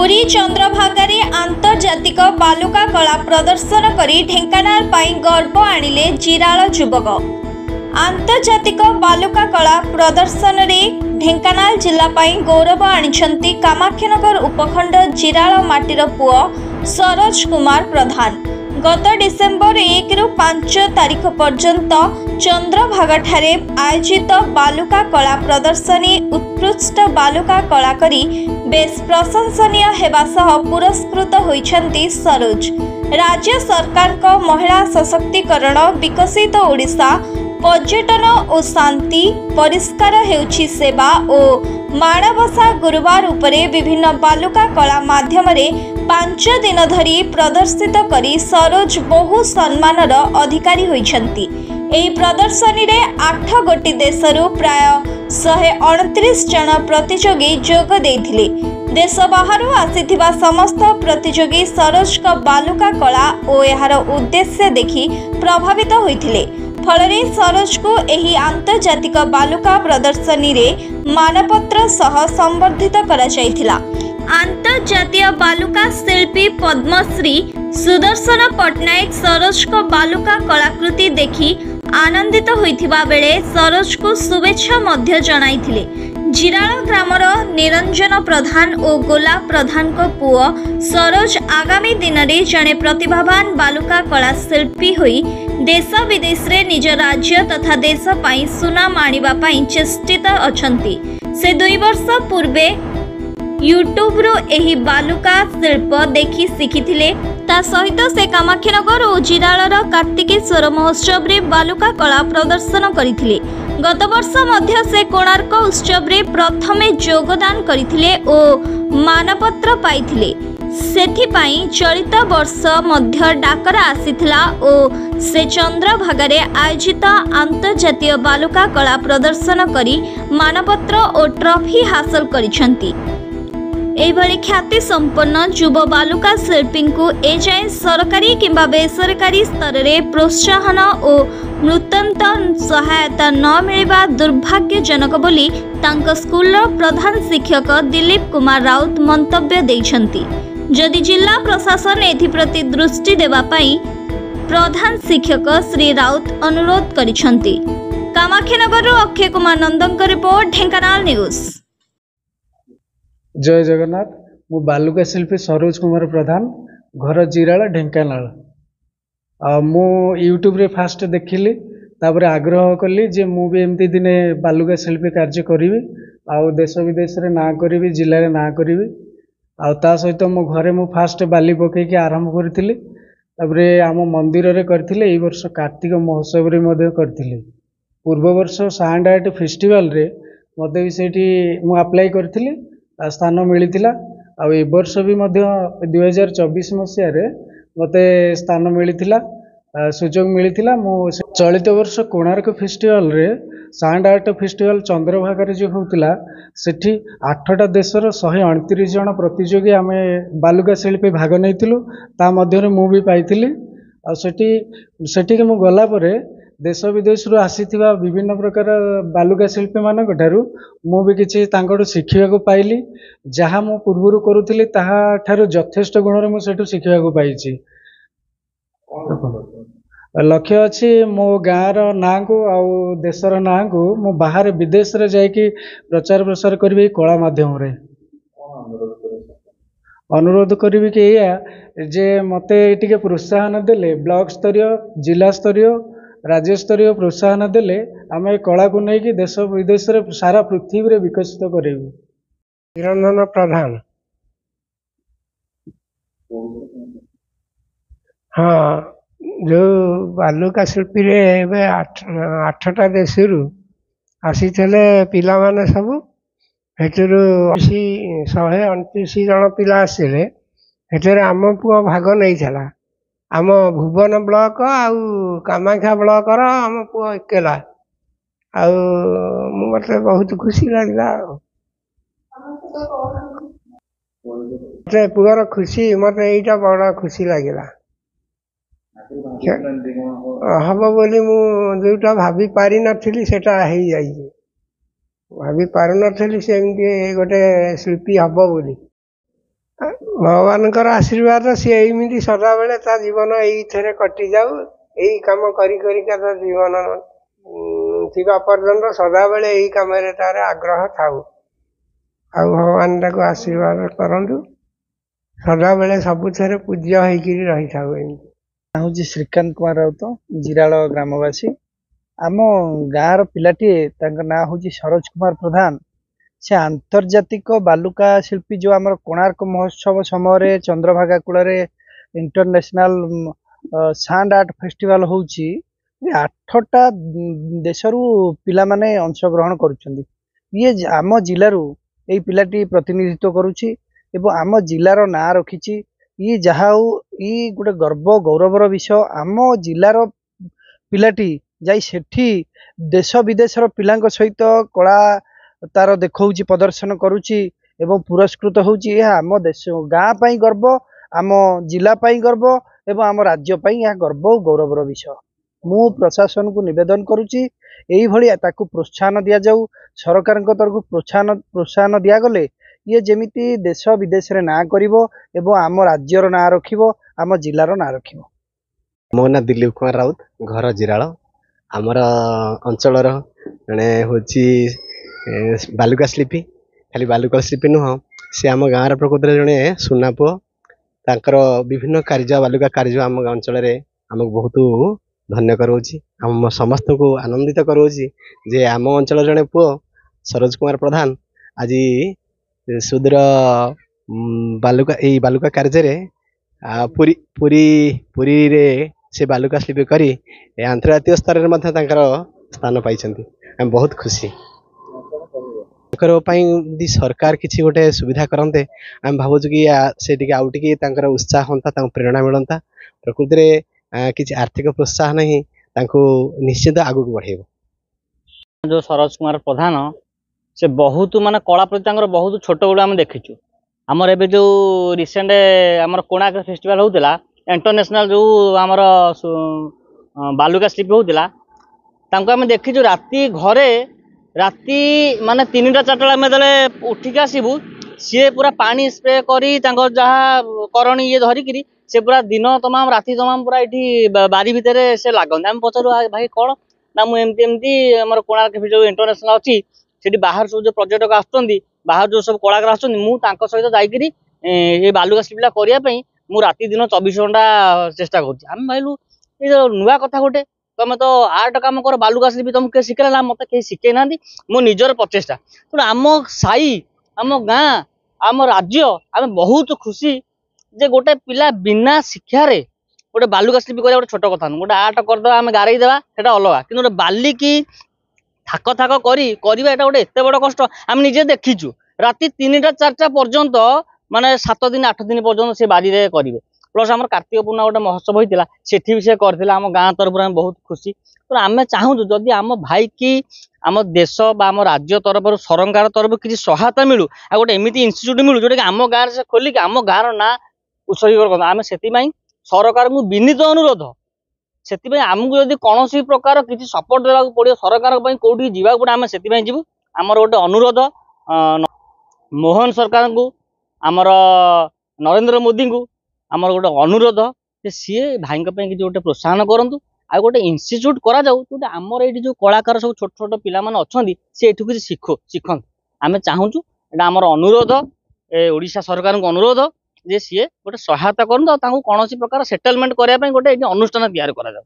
पुरी चंद्रभागारे आंतर्जातिक बालुका कला प्रदर्शन करी ढेंकानाल पाई गर्व आनिले जिराल युवक। आंतर्जातिक बालुका कला प्रदर्शन रे ढेंकानाल जिला पाई गौरव आनिछंती कामाख्यानगर उपखंड जिराल माटीर पुओ सरोज कुमार प्रधान। गत डिसेम्बर 1 रु 5 तारीख पर्यंत चंद्रभागाठारे आयोजित बालुका कला प्रदर्शनी उत्कृष्ट बालुका कला करी बेस प्रशंसनीय हेबा सह पुरस्कृत होइछंती सरोज। राज्य सरकार को महिला सशक्तिकरण विकसित ओडिशा पर्यटन और शांति परिष्कार हेउछि सेवा और माणबसा गुरुवार उपरे विभिन्न बालुका कला माध्यम 5 दिन धरी प्रदर्शित करी सरोज बहु सम्मानर अधिकारी होइछंती। एही प्रदर्शनी रे 8 गोटी देशरू प्राय 129 जन प्रतियोगी जोग देइथिले। देश बाहरु आसीथिबा समस्त प्रतियोगी सरोज का बालुका कला और एहार उद्देश्य देखि प्रभावित होइथिले। फलरे सरोज को एही आंतर्जातिक बालुका प्रदर्शनी रे मानपत्र सह संवर्धित करा जायथिला। आंतर्जातीय बालुका शिल्पी पद्मश्री सुदर्शन पट्टनायक सरोज को बालुका कलाकृति देखि आनंदित होइथिबा बेले सरोज को शुभेच्छा मध्य जणाइथिले। जिराल ग्रामर निरंजन प्रधान और गोला प्रधान को पुओ सरोज आगामी दिन में जड़े प्रतिभावान बालुका कला शिल्पी होई देश विदेश रे निज राज्य तथा देश पाई सुनाम आनिबा पाई चेष्टित अछंती। से 2 वर्ष पूर्वे यूट्यूब रो एही बालुका शिल्प देखि शिखिथिले। ता सहित से कामाख्यानगर और जिरालर कार्तिकेश्वर महोत्सव रे बालुका कला प्रदर्शन करिथिले। गत वर्ष मध्य से कोणार्क उत्सव रे प्रथमे योगदान करिथिले और मानपत्र पाइथिले। सेथिपाई चलित वर्ष मध्य डाकरा आसीथिला और से चंद्रभागारे आयोजित आंतर्जातीय बालुका कला प्रदर्शन करी मानपत्र और ट्रॉफी हासिल करिछंती। एभली ख्याति संपन्न युव बालुका शिल्पी को एजाए सरकारी किंबा बेसरकारी स्तर में प्रोत्साहन और नूतन सहायता न मिलवा दुर्भाग्यजनक बोली तांको स्कूल प्रधान शिक्षक दिलीप कुमार राउत मंतव्य देइछंती। जदि जिला प्रशासन एथिप्रति दृष्टि देवा पाई प्रधान शिक्षक श्री राउत अनुरोध करिछंती। कामाख्यानगर अक्षय कुमार नंदन रिपोर्ट, ढेंकानाल न्यूज। जय जगन्नाथ। मु बालुका शिल्पी सरोज कुमार प्रधान, घर जिराल ढेंकानाल। मु यूट्यूब रे फास्ट देखिली, तापर आग्रह कली जे मु भी एमती दिने बालुका शिल्पी कार्य करी आउ देश विदेश रे ना करी जिले रे ना करी आ ता सहित मो घरे मु फास्ट बाली पकईकी आरंभ करथिली। तापर आम मंदिर रे करथिले। एई वर्ष कार्तिक महोत्सव रे मध्य करथिले। पूर्व वर्ष सांड आर्ट फेस्टिवल रे मते भी सेठी मु अप्लाई करथिली, स्थान मिलिथिला। आ ए वर्ष भी मध्य 2024 मसिया रे मते स्थान मिलिथिला, सुजोग मिलिथिला। मो चलित वर्ष कोणार्क फेस्टिवल रे सांड आर्ट फेस्टिवल चंद्रभागा जो होतिला सेठी 8टा देशर 129 जन प्रतियोगी आमे बालुका शिल्पी भाग नैथिलु। ता मध्य रे मु भी पाइथिली। आ सेठी के मु गला परे देश विदेश रु आसीथिबा विभिन्न प्रकार बालुका शिल्पी मानक ठारू मु भी किछि तांकटू शिखिबा को पाइली। जहा मु पूर्वरु करूथिली ताहा ठारू यथेष्ट गुण रे मु सेठू शिखिबा को पाइछि। लक्ष्य अछि मो गाँर ना को आउ देशर ना को मु बाहर विदेश रे जाइकी प्रचार प्रसार करबी कला माध्यम रे। अनुरोध करी कि या जे मते टिके प्रोत्साहन देले ब्लॉक स्तरीय जिला स्तरीय राज्य स्तरीय प्रोत्साहन देले आमे कला को नहीं कि देश विदेश रे सारा पृथ्वी रे विकसित करेबु। निरंजन प्रधान। हाँ, जो बालुका शिल्पी रे 8टा देशरू आसी पिला माने सब हेतु 129 जन पिला आसिले। हेतु आम पुओ भाग नहीं था। आम भुवन ब्लॉक आउ कामाख्या ब्लॉक रो आम पुओ एकेला। मते बहुत खुशी लगला। पुअर खुशी मते एटा बड़ा खुशी लगिला। हम बोली मु जोटा भाभी पारि नथिली सेटा हेई जाई। भाभी पारि नथिली सेमती गोटे शिल्पी हब बोली। ଭଗବାନଙ୍କର ଆଶୀର୍ବାଦ ସିଏ ଏମିତି ସଦାବେଳେ ତା ଜୀବନ ଏଇଥିରେ କଟିଯାଉ, ଏଇ କାମ କରି କରିକା ତା ଜୀବନ ଥିବା ପର୍ଯ୍ୟନ୍ତ ସଦାବେଳେ ଏଇ କାମରେ ତାର ଆଗ୍ରହ ଥାଉ। ଆଉ ଭଗବାନ ତାକୁ ଆଶୀର୍ବାଦ କରନ୍ତୁ, ସଦାବେଳେ ସବୁଥିରେ ପୂଜ୍ୟ ହେଇକିରି ରହିଥାଉ। ଏମିତି ହଉଛି ଶ୍ରୀକାନ୍ତ କୁମାର ରାଉତ, ଜିରାଳ ଗ୍ରାମବାସୀ। ଆମ ଗାଁର ପିଲାଟିଏ, ତାଙ୍କ ନାଁ ହଉଛି ସରୋଜ କୁମାର ପ୍ରଧାନ। ସେ ଆନ୍ତର୍ଜାତିକ ବାଲୁକା ଶିଳ୍ପୀ, ଯୋଉ ଆମର କୋଣାର୍କ ମହୋତ୍ସବ ସମୟରେ ଚନ୍ଦ୍ରଭାଗା କୂଳରେ ଇଣ୍ଟରନ୍ୟାସନାଲ ସାଣ୍ଡ ଆର୍ଟ ଫେଷ୍ଟିଭାଲ ହଉଛି, 8ଟା ଦେଶରୁ ପିଲାମାନେ ଅଂଶଗ୍ରହଣ କରୁଛନ୍ତି। ଇଏ ଆମ ଜିଲ୍ଲାରୁ ଏଇ ପିଲାଟି ପ୍ରତିନିଧିତ୍ୱ କରୁଛି ଏବଂ ଆମ ଜିଲ୍ଲାର ନାଁ ରଖିଛି। ଇଏ ଯାହା ହଉ, ଇଏ ଗୋଟେ ଗର୍ବ ଗୌରବର ବିଷୟ। ଆମ ଜିଲ୍ଲାର ପିଲାଟି ଯାଇ ସେଠି ଦେଶ ବିଦେଶର ପିଲାଙ୍କ ସହିତ କଳା ତାର ଦେଖଉଛି, ପ୍ରଦର୍ଶନ କରୁଛି ଏବଂ ପୁରସ୍କୃତ ହଉଛି। ଏହା ଆମ ଦେଶ ଗାଁ ପାଇଁ ଗର୍ବ, ଆମ ଜିଲ୍ଲା ପାଇଁ ଗର୍ବ ଏବଂ ଆମ ରାଜ୍ୟ ପାଇଁ ଏହା ଗର୍ବ ଓ ଗୌରବର ବିଷୟ। ମୁଁ ପ୍ରଶାସନକୁ ନିବେଦନ କରୁଛି, ଏଇଭଳି ତାକୁ ପ୍ରୋତ୍ସାହନ ଦିଆଯାଉ। ସରକାରଙ୍କ ତରଫରୁ ପ୍ରୋତ୍ସାହନ ଦିଆଗଲେ ଇଏ ଯେମିତି ଦେଶ ବିଦେଶରେ ନାଁ କରିବ ଏବଂ ଆମ ରାଜ୍ୟର ନାଁ ରଖିବ, ଆମ ଜିଲ୍ଲାର ନାଁ ରଖିବ। ମୋ ନାଁ ଦିଲ୍ଲୀପ କୁମାର ରାଉତ, ଘର ଜିରାଳ। ଆମର ଅଞ୍ଚଳର ଜଣେ ହଉଛି ବାଲୁକା ଶିଳ୍ପୀ। ଖାଲି ବାଲୁକା ଶିଳ୍ପୀ ନୁହଁ, ସେ ଆମ ଗାଁର ପ୍ରକୃତରେ ଜଣେ ସୁନା ପୁଅ। ତାଙ୍କର ବିଭିନ୍ନ କାର୍ଯ୍ୟ, ବାଲୁକା କାର୍ଯ୍ୟ ଆମ ଅଞ୍ଚଳରେ ଆମକୁ ବହୁତ ଧନ୍ୟ କରାଉଛି, ଆମ ସମସ୍ତଙ୍କୁ ଆନନ୍ଦିତ କରାଉଛି ଯେ ଆମ ଅଞ୍ଚଳର ଜଣେ ପୁଅ ସରୋଜ କୁମାର ପ୍ରଧାନ ଆଜି ସୁଦୂର ଏଇ ବାଲୁକା କାର୍ଯ୍ୟରେ ପୁରୀରେ ସେ ବାଲୁକା ଶିଳ୍ପୀ କରି ଆନ୍ତର୍ଜାତୀୟ ସ୍ତରରେ ମଧ୍ୟ ତାଙ୍କର ସ୍ଥାନ ପାଇଛନ୍ତି। ଆମେ ବହୁତ ଖୁସି। ତାଙ୍କର ପାଇଁ ଯଦି ସରକାର କିଛି ଗୋଟେ ସୁବିଧା କରନ୍ତେ, ଆମେ ଭାବୁଛୁ କି ସେ ଟିକେ ଆଉ ଟିକେ ତାଙ୍କର ଉତ୍ସାହ ହୁଅନ୍ତା, ତାଙ୍କୁ ପ୍ରେରଣା ମିଳନ୍ତା। ପ୍ରକୃତିରେ କିଛି ଆର୍ଥିକ ପ୍ରୋତ୍ସାହନ ହିଁ ତାଙ୍କୁ ନିଶ୍ଚିତ ଆଗକୁ ବଢେଇବ। जो सरोज कुमार प्रधान से बहुत माने कला प्रति तांकर बहुत छोट बेलू आम देखीचु। आमर एबे जो रिसेंट आमर कोणार्क फेस्टिवल होउतिला, इंटरनेशनल जो आमर बालुका शिल्पी होउतिला, तांको आम देखीचु राती घरे राती माने 3टा 4टा आम दले उठिक आसीबु, सी पूरा पानी स्प्रे करी तांकर जहा करणी ये धरिकी से पूरा दिन तमाम राति तमाम पूरा ये बारी भितर से लागत। आम पचारू भाई कौन ना मुझे आमर कोणार्क जो इंटरनेशनल अच्छी से बाहर सब जो पर्यटक आसुच्च, बाहर जो सब कलाकार आसुच्च सहित जाकरी ये बालुका शिल्पीटा करने मु राति दिन 24 घंटा चेष्टा करें। भाईलु ये नुआ कथा गोटे, तुम तो आर्ट काम कर, बालुका शिल्पी तुमको किए शिखेला ना, मत कहीं शिखे ना, मो निजर प्रचेषा। तेणु आम साई, आम गाँ, आम राज्य आम बहुत खुशी जे गोटे पिला बिना शिक्षार गोटे बालुका शिल्पी करा गोटे छोट कथा नुह। गोटे आर्ट करदे आम गारई देवा सेटा अलग, कि गोटे बाली की थाक थाक करवा एटा गोटे एत बड़ कष्ट। आम निजे देखीचु राति 3टा 4टा पर्यंत माने 7 दिन 8 दिन पर्यंत से बारी रे करेंगे। प्लस आम कार्तिक पूर्णिमा गोटे महोत्सव होता सेठी भी से करथिला, आम गाँ तरफ आम बहुत खुशी। तो आम चाहूँ जदि आम भाई की आम देश बा आम राज्य तरफ सरकार तरफ किसी सहायता मिलू, आ गोटे एमती इन्स्टिट्यूट मिलू जोटा कि आम गाँव से खोलिक आम गाँव ना उत्सर्ग आम से सरकार को विनीत अनुरोध, से आमको जब कौन प्रकार किसी सपोर्ट देवा पड़ो सरकार कौटी जावाक पड़े आम से जीवु। आमर गोटे अनुरोध मोहन सरकार को, आमर नरेंद्र मोदी को आमर गोटे अनुरोध जे सी भाई किसी गोटे प्रोत्साहन करूँ, आ गोटे इन्स्टिट्यूट करा जाऊ जोटा आमर ये जो कलाकार सब छोट छोट पिला माने अछंती से एठु किसी शिखन। आम चाहूँ एटा आमर अनुरोध, ओडिशा सरकार को अनुरोध जे सी गोटे सहायता करूँ, कौन प्रकार सेटलमेंट करने गोटे अनुष्ठान तैयार करा जाऊ।